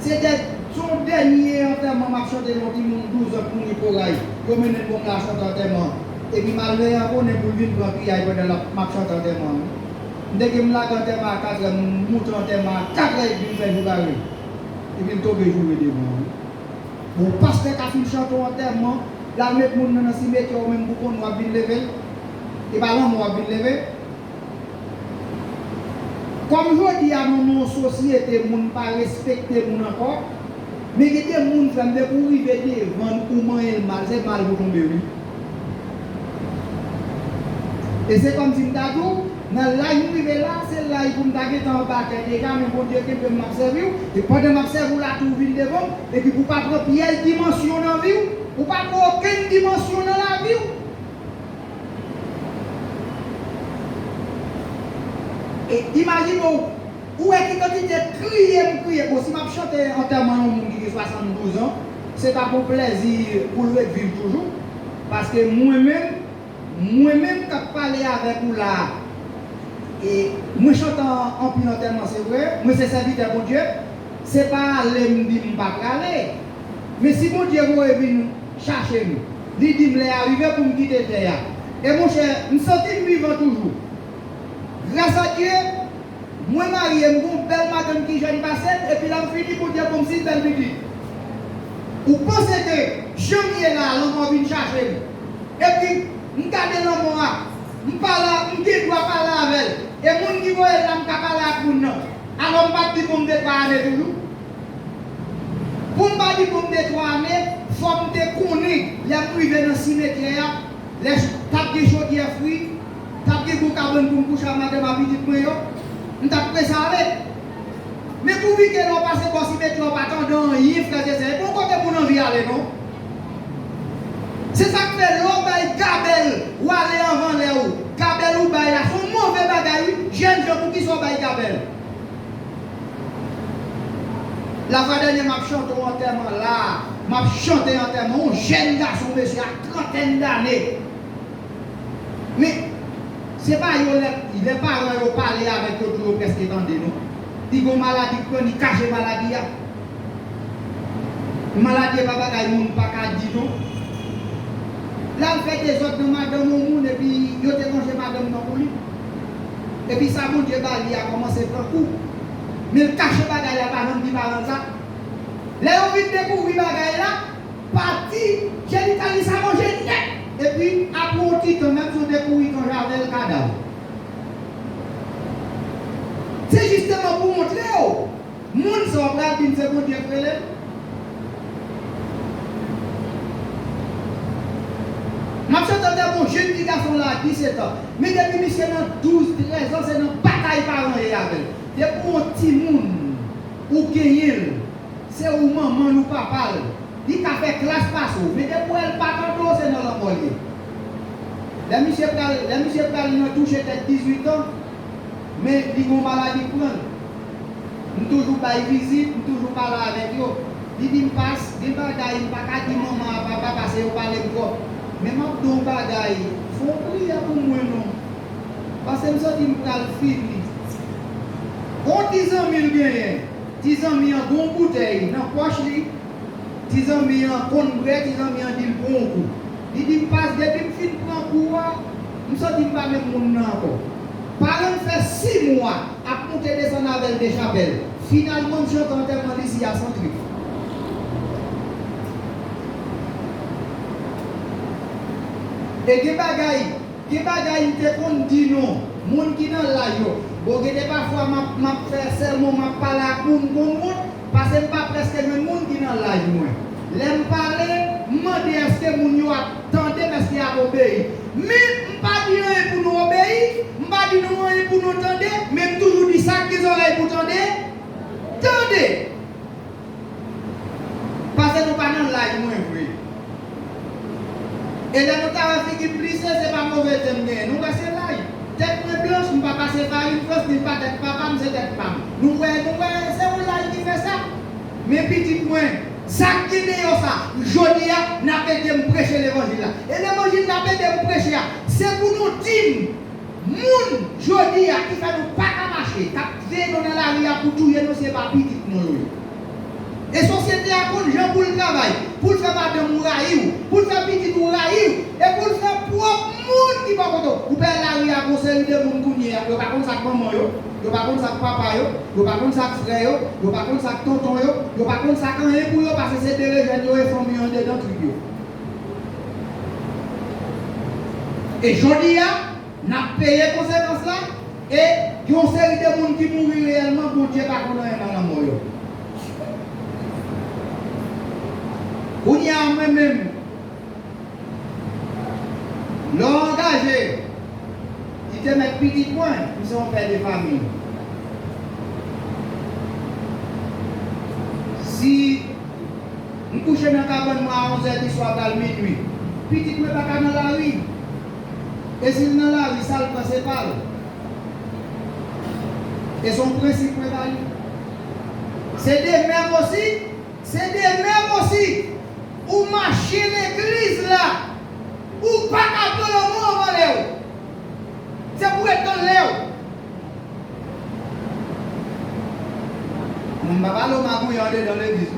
C'était son dernier enterrement, m'a chanté dans 12 ans pour nous pour aille. Comme une bonne la chante enterrement. Et puis malgré on est pour venir pour prier pendant la m'a chante enterrement. Dès que me la enterrement à 4 heures, monte enterrement à 4 heures et puis jour carré. Et puis tombe jouer devant. Bon pasteur qui a fait chanter enterrement, là mettre monde dans cimetière même pour qu'on va bien lever. Et pas là on va bien lever. Comme je dis à nos société, on ne pas respecter mon encore, mais il y a des gens qui ont pour arriver devant comment il mal, c'est mal pour tomber. Et c'est comme si je disais, dans la nuit là, c'est là pour me dire en bas, les gars, mais bon Dieu, qui peut m'observer, et pendant m'observer, là, tout vient devant, et puis pour ne pas prendre quelle dimension dans la vie, pour ne pas prendre aucune dimension dans la vie. Et imaginez où est-ce que quand il crié, bon, si je chante enterrement à un monde qui a 72 ans, c'est pas pour plaisir pour le vivre toujours. Parce que moi-même, quand je parle avec vous là, et moi je chante en pile enterrement, c'est vrai, moi c'est serviteur de Dieu, c'est pas aller me dire que je ne vais pas aller. Mais si mon Dieu vous venir chercher nous, il dit que je vais arriver pour me quitter la terre. Et mon cher, je me sens vivant toujours. Grâce à Dieu, moi marié, je suis une belle madame qui jeune passette, et puis là je finis pour dire comme si belle petite. Vous pensez que je suis là, l'homme vient chercher. Et puis, je regarde l'homme là, je parle, je dis dois parler avec elle. Et mon qui voit là, je parle avec vous. Alors, je ne dis pas pour me détruire toujours. Pour me dire pour me détruire, il faut me déconner. Il y a privé dans le cimetière, les tapes de chaudière fruits. T'as pris pour carbone pour me coucher à ma petite moyo, on t'a pris ça avec. Mais pour vous que l'on passe par si mettre l'on pas attendre rien frère c'est bon côté pour nous aller non. C'est ça que fait l'on bail Gabel ou aller avant les ou. Gabel ou bail là son mauvais bagaille, jeune gens pour qui sont bail Gabel. La fois dernière m'a chanté en enterrement là, m'a chanté en enterrement un jeune garçon monsieur à 30 d'années. Mais c'est pas il n'est pas parler avec eux toujours presque étendus, non? Ils ont maladie chronique, caché maladie. Maladie, papa, ils n'ont pas qu'à dire non. Là, on fait des autres de madame au monde, et puis ils ont mangé madame dans le lit. Et puis ça, mon Dieu, il a commencé à prendre coup. Mais le caché bagaille là, par exemple, il parle ça. Là, on vient de découvrir bagaille là, parti, j'ai dit, ça mange net. Et puis, après un petit temps, même si on découvre quand j'avais le cadavre. C'est justement pour montrer, les gens sont là qui ne se bon Dieu frère. Je suis un jeune petit garçon là, 17 ans. Mais depuis que c'est dans 12, 13 ans, c'est dans bataille parents et avec. C'est pour un petit monde, ou gagner, c'est où maman ou papa. Il a fait classe passe, mais depuis elle pas tant c'est dans la moitié. Les monsieur Pral touché peut-être 18 ans, mais ils ont maladie pour eux. Nous toujours pas visite, nous toujours parler avec eux. Ils disent passe, des bagailles, pas qu'à dire maman, papa, parce que vous parlez de quoi. Mais moi, dans bagailles, il faut prier pour moi non. Parce que je me dis que je suis on 10 ans, 1000 gagnés, 10 ans, 1000 bon bouteille, dans la poche. 10 ans, mis en compte, 10 ans, mis en dit bon coup. Il dit, passe depuis que je prends coup, je me suis dit, pas même mon nom encore. Par exemple, fait 6 mois à monter descendre avec des chapelles. Finalement, je suis en termes ici à Centrique. Et des bagailles, te qu'on dit non, moun qui dans la yo. Bon, parfois m'a faire sermon, m'a parler à moun, parce que pas presque même moun qui dans la yo. L'aime parler, demander est-ce que moun yo attendez, est-ce qu'il a obéi. Mais pas dire rien pour nous obéir, pas dire rien pour nous attendre, même toujours dit ça qu'ils oreilles pour attendre. Attendez. Parce que nous pas dans la yo, oui. Et là, nous avons fait que plus, ce n'est pas mauvais thème. Nous passons là. Tête blanche, nous ne pas passer par une France, ni pas tête papa, c'est tête femme. Nous voyons, c'est où là qui fait ça. Mais petit point, ça qui est ça, aujourd'hui, n'a pas été prêcher l'évangile. Et l'évangile n'a pas été prêcher. C'est pour nous dire, moun, aujourd'hui, qui fait nous pas marcher, qui fait dans la rue pour tout, nous, c'est pas petit nous. Et société a compte gens pour le travail, pour le faire madame Mouraïou, pour le faire petit Mouraïou, et pour le faire propre monde qui va content. Vous perdez la rue à conseiller de monde qui n'y a pas contre ça maman yo, yo pas contre ça papa yo pas contre ça frère yo pas contre ça tonton yo pas contre ça quand pour yo parce que c'est des jeunes yo et famille en dedans truc yo. Et jodi a n'a payé conséquence là et yon série de monde qui mourent réellement pour Dieu pas connaît dans la mort yo. On y a moi-même l'engagé, il te met petit point, nous sommes père de famille. Si nous couchons dans le cabane à 11h du soir dans le minuit, petit point pas dans la rue. Et si dans la rue, ça le passe pas. Et son principe est valide. C'est des mêmes aussi. Ou marcher l'église là, ou pas capter le mot avant l'air. C'est pour être dans l'air. On ne va pas le magouiller dans l'église.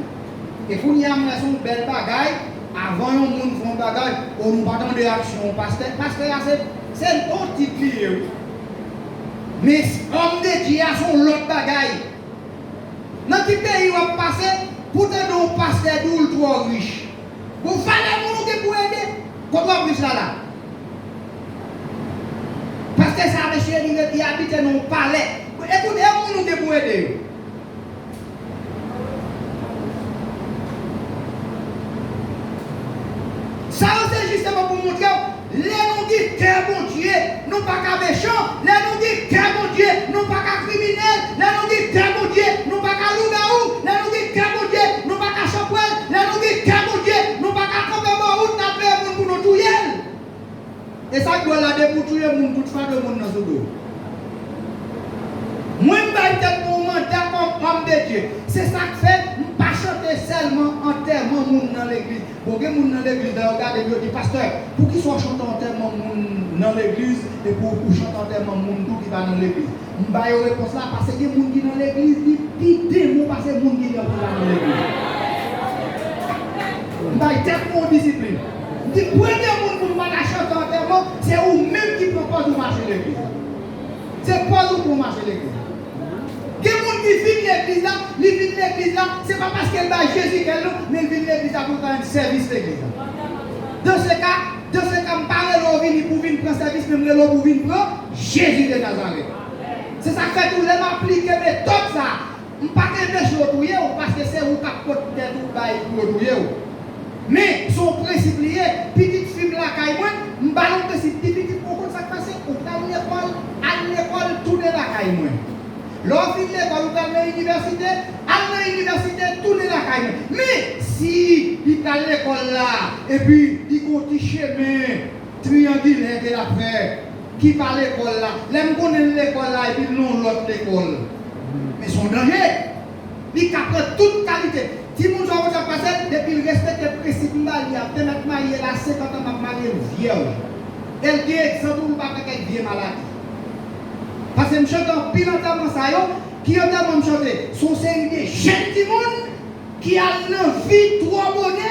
Et pour nous amener son belle bagaille, avant un monde font bagaille, on nous pas dans des actions. Parce que c'est un autre titre. Mais homme de Dieu a son l'autre bagaille. Dans quel pays on va passer, pour te donner un pasteur d'ultra riche. Vous fallait mon qui pour aider. Comment vous là? Parce que ça monsieur il habite dans un palais. Écoutez, mon qui pour aider. Ça c'est justement pour montrer les nous qui terre bon Dieu, nous pas qu'à méchants, les nous qui terre bon Dieu, nous pas qu'à criminels, les nous qui terre bon Dieu, nous pas qu'à loup-garou, les nous qui terre bon Dieu, nous pas qu'à chapouel, les nous qui terre bon Dieu, nous pas qu'à camper en route, taper pour nous tuer. Et ça doit la déboucher moun toute fois de monde dans ce dos. Moi je vais être pour mandat comme homme de Dieu. C'est ça que fait, je ne pas chanter seulement enterrement moun dans l'église. Pour que moun dans l'église, regardez, je dis pasteur, pour qu'ils soient chantés enterrement moun dans l'église et pour chanter enterrement moun tout qui va dans l'église. Je vais vous répondre là parce que moun qui dans l'église, dit démon parce que moun qui dans l'église. Je vais être pour discipline. Le premier monde pour chanter enterrement, c'est vous-même qui propose de marcher l'église. C'est pas vous pour marcher l'église. Les gens qui vivent l'église là, ce n'est pas parce qu'elle va Jésus qu'elle nous, mais ils vivent l'église là pour faire un service l'église. Dans ce cas, je parle de l'eau pour venir prendre service, même l'eau pour venir prendre Jésus de Nazareth. C'est ça que fait tout le monde appliquer mais tout ça. Je ne pas que les choses parce que c'est vous qui avez peut-être pour tout. Mais son principe lié, petite fille là, je ballon que si petite pour ça passe, on va à l'école, tourner la caille. Lorsqu'il est à l'université, tourner la caille. Mais si il est à l'école là, et puis il continue chemin triangulaire de la paix, qui va à l'école là, l'aime connaître l'école là, et puis non l'autre école. Mais son danger, il capte toute qualité. Si vous avez passé, depuis le respect des principes, il y a des mariés là, 50 ans, marié vierge. Elle dit, sans doute, pas qu'elle vieille maladie. Parce que je chante pile entièrement ça, qui entièrement chanté. Son série de jeunes monde qui a une vie trop bonne,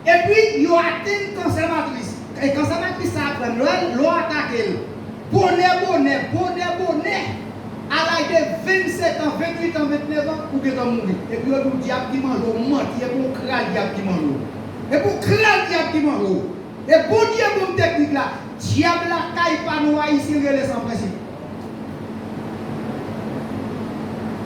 et puis ils ont atteint une conservatrice. Et conservatrice, ça apprend, l'on attaque. Bonnet. À l'âge de 27 ans, 28 ans, 29 ans, ou bien mourir. Et puis, on dit diable qui mange, on mentit, et pour crâne diable qui mange. Et pour crâne diable qui mange. Et pour Dieu, pour technique là, diable la caille pas nous ici, il est sans principe.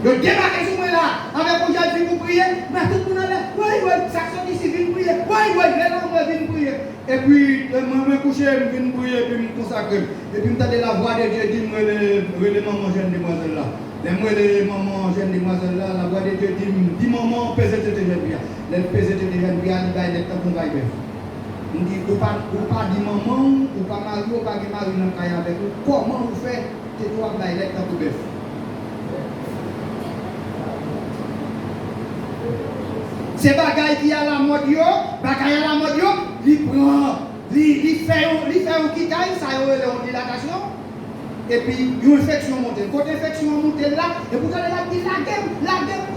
Je débarque sur moi là, avec mon jardin pour prier, mais tout le monde là, oui, ça sonne ici, viens prier, oui, viens prier. Et puis, je me couche, je viens prier, et puis je me consacre. Et puis, je me la voix de Dieu dit, moi, les mamans jeunes demoiselles là. Les mamans jeunes demoiselles là, la voix de Dieu dit, dis maman, pèse tes jeunes filles. Les pèse tes jeunes filles, il va être temps pour nous. On dit, ou pas dit maman, ou pas mari, ou pas mari dans le cahier avec vous. Comment vous faites, c'est toi qui va être temps pour bœuf. C'est bagaille qui a la mode, bagaille à la mode, il prend, il fait un quittaille, ça y est, on dilatation. Et puis, une infection monte. Quand l'infection monte là, et vous allez la dire, la gueule,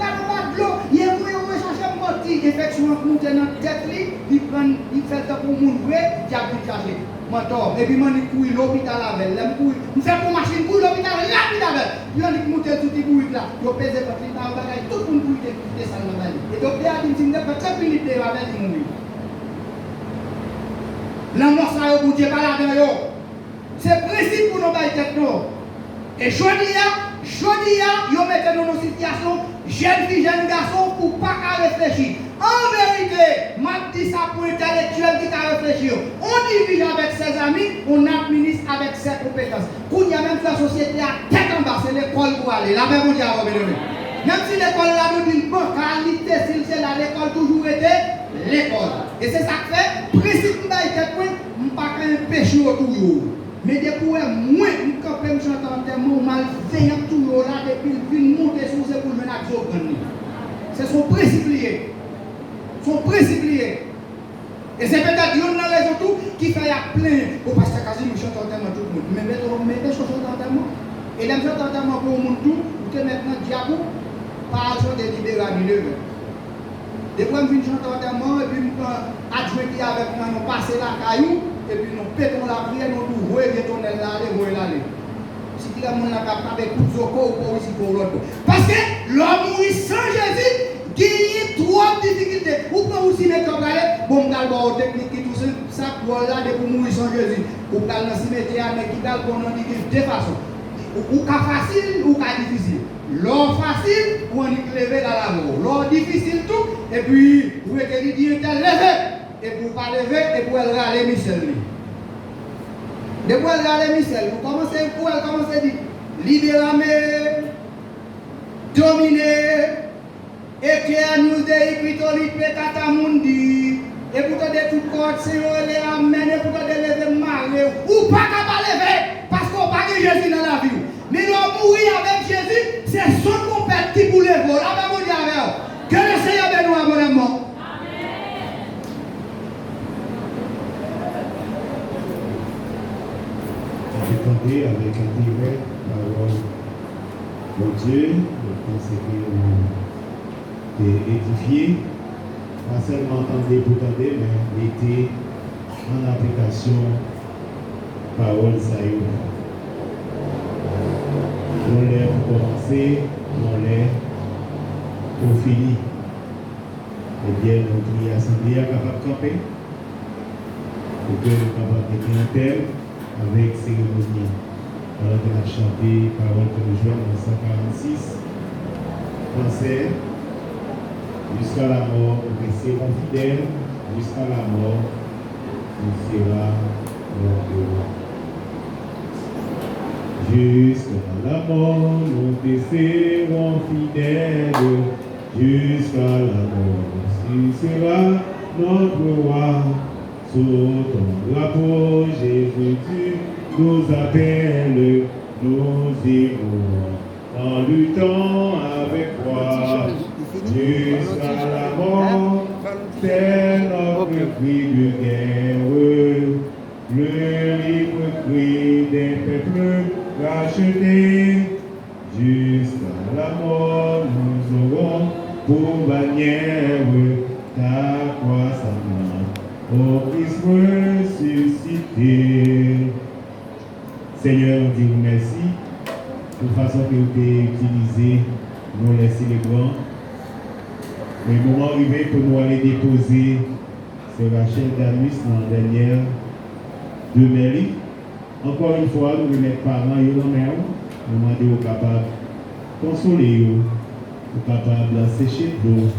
de l'eau, il y a un chercher un mortier, l'infection monte dans la tête, il fait ça pour mourir, il a pu chercher. Et puis, je couille l'hôpital avec, je fais pour machine, couille l'hôpital avec. Puis, on monte tout petit bruit là, je pèse pas, tout le monde couille des salles là. Et donc, il y a une pas très minutes avec lui mourir. La mort, ça y est, pas là-dedans. C'est principe pour nos bails. Et je dis, ils mettent dans nos situations, jeunes filles, jeunes garçons, pour ne pas réfléchir. En vérité, je dis ça pour intellectuel qui a réfléchi. On divise avec ses amis, on administre avec ses compétences. Quand il y a même la société à tête en bas, c'est l'école pour aller. La même on dit à même si l'école là nous dit qualité, si c'est là, l'école toujours été l'école. Et c'est ça que fait, principe de bail, je ne pas un péché autour. Mais depuis moi, quand je chante en termes, mal veillant toujours là, depuis qu'il monte sur ce pour le mettre c'est son principe lié. Son principe lié. Et c'est peut-être une dans les autres qui fait plein. Au pasteur Casimir chante en termes tout le monde. Mais mettez chante en termes. Et les chante en termes pour le monde tout, vous êtes maintenant diable, par exemple des libéraux à 9h. Des fois, je viens chanter en termes, et puis je adjoint qui avec moi, nous passons la caillou. Et puis nous pétons la prière, nous nous voyons là, si il y a un monde avec coup de zoko ou ici pour l'autre. Parce que l'homme mourit sans Jésus, il y a trois difficultés. Ou pas aussi mettre en galère, bon, on technique qui tout ça, pour là, pour mourir sans Jésus. Ou pas dans le cimetière, mais qui parle qu'on a dit de deux façons. Ou cas facile, ou cas difficile. L'or facile, ou on est levé dans la mort. L'or difficile tout, et puis, vous êtes dit, il est levé. Et pour ne pas lever, et pour elle râler Michel. De pour elle râler Michel, vous commencez à dire libérer, dominer, écrire nous des écritolis, pétata mundi, et pour te dire tout corps, c'est les amener, pour te lever marrer, ou pas qu'à lever, parce qu'on n'a pas de Jésus dans la vie. Mais l'on mourir avec Jésus, c'est son compère qui pour lever. La même dire avec que le Seigneur bénisse abondamment. Avec intérêt la parole de Dieu, je pense que vous édifié, pas seulement entendre pour entendre, mais mettez en application parole ça y est. On l'a pour commencer, on l'a pour finir. Eh bien, notre assemblée est capable de camper, pour que nous soyons capables de clientèle avec cérémonie. Alors qu'on a chanté parole que nous jouons en 146. Français, jusqu'à la mort, nous resterons fidèles, jusqu'à la mort, nous serons notre roi. Jusqu'à la mort, nous resterons fidèles, jusqu'à la mort, tu seras notre roi. Sous ton drapeau, Jésus, tu nous appelles, nous irons en luttant avec toi. Jusqu'à la mort, c'est notre cri de guerre, le libre cri des peuples rachetés. Jusqu'à la mort, nous aurons pour bannière ta croix sanglante. Ô Christ ressuscité. Seigneur, on dit merci de façon que vous pouvez utiliser, nous laisser les grands. Mais le moment arrivé pour nous aller déposer, c'est Rachel Damus dans la dernière de mairie. Encore une fois, nous remettons parents, ils ont l'air, nous demandons aux capables de consoler, aux capables de sécher l'eau.